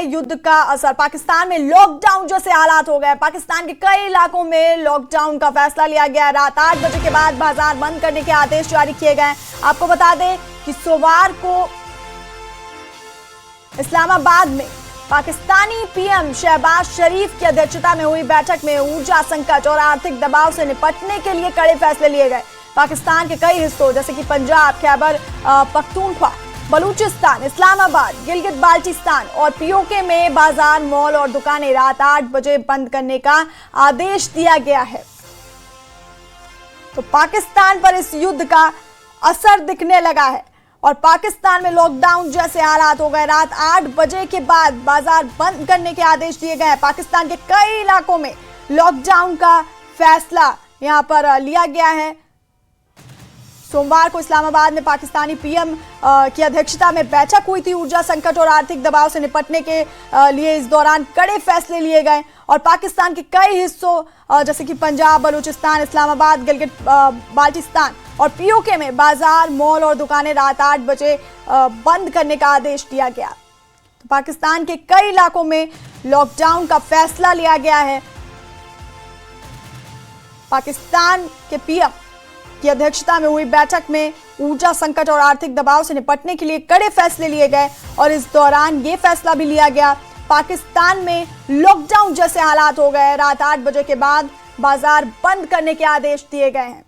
युद्ध का असर, पाकिस्तान में लॉकडाउन जैसे हालात हो गए। पाकिस्तान के कई इलाकों में लॉकडाउन का फैसला लिया गया। रात 8 बजे के बाद बाजार बंद करने के आदेश जारी किए गए। आपको बता दें कि सोमवार को इस्लामाबाद में पाकिस्तानी पीएम शहबाज शरीफ की अध्यक्षता में हुई बैठक में ऊर्जा संकट और आर्थिक दबाव से निपटने के लिए कड़े फैसले लिए गए। पाकिस्तान के कई हिस्सों जैसे कि पंजाब, खैबर पख्तूनख्वा, बलूचिस्तान, इस्लामाबाद, गिलगित बाल्टिस्तान और पीओके में बाजार, मॉल और दुकानें रात 8 बजे बंद करने का आदेश दिया गया है। तो पाकिस्तान पर इस युद्ध का असर दिखने लगा है और पाकिस्तान में लॉकडाउन जैसे हालात हो गए। रात 8 बजे के बाद बाजार बंद करने के आदेश दिए गए। पाकिस्तान के कई इलाकों में लॉकडाउन का फैसला यहां पर लिया गया है। सोमवार को इस्लामाबाद में पाकिस्तानी पीएम की अध्यक्षता में बैठक हुई थी। ऊर्जा संकट और आर्थिक दबाव से निपटने के लिए इस दौरान कड़े फैसले लिए गए और पाकिस्तान के कई हिस्सों जैसे कि पंजाब, बलूचिस्तान, इस्लामाबाद, गिलगित बाल्टिस्तान और पीओके में बाजार, मॉल और दुकानें रात 8 बजे बंद करने का आदेश दिया गया। तो पाकिस्तान के कई इलाकों में लॉकडाउन का फैसला लिया गया है। पाकिस्तान के पीएम की अध्यक्षता में हुई बैठक में ऊर्जा संकट और आर्थिक दबाव से निपटने के लिए कड़े फैसले लिए गए और इस दौरान ये फैसला भी लिया गया, पाकिस्तान में लॉकडाउन जैसे हालात हो गए। रात 8 बजे के बाद बाजार बंद करने के आदेश दिए गए हैं।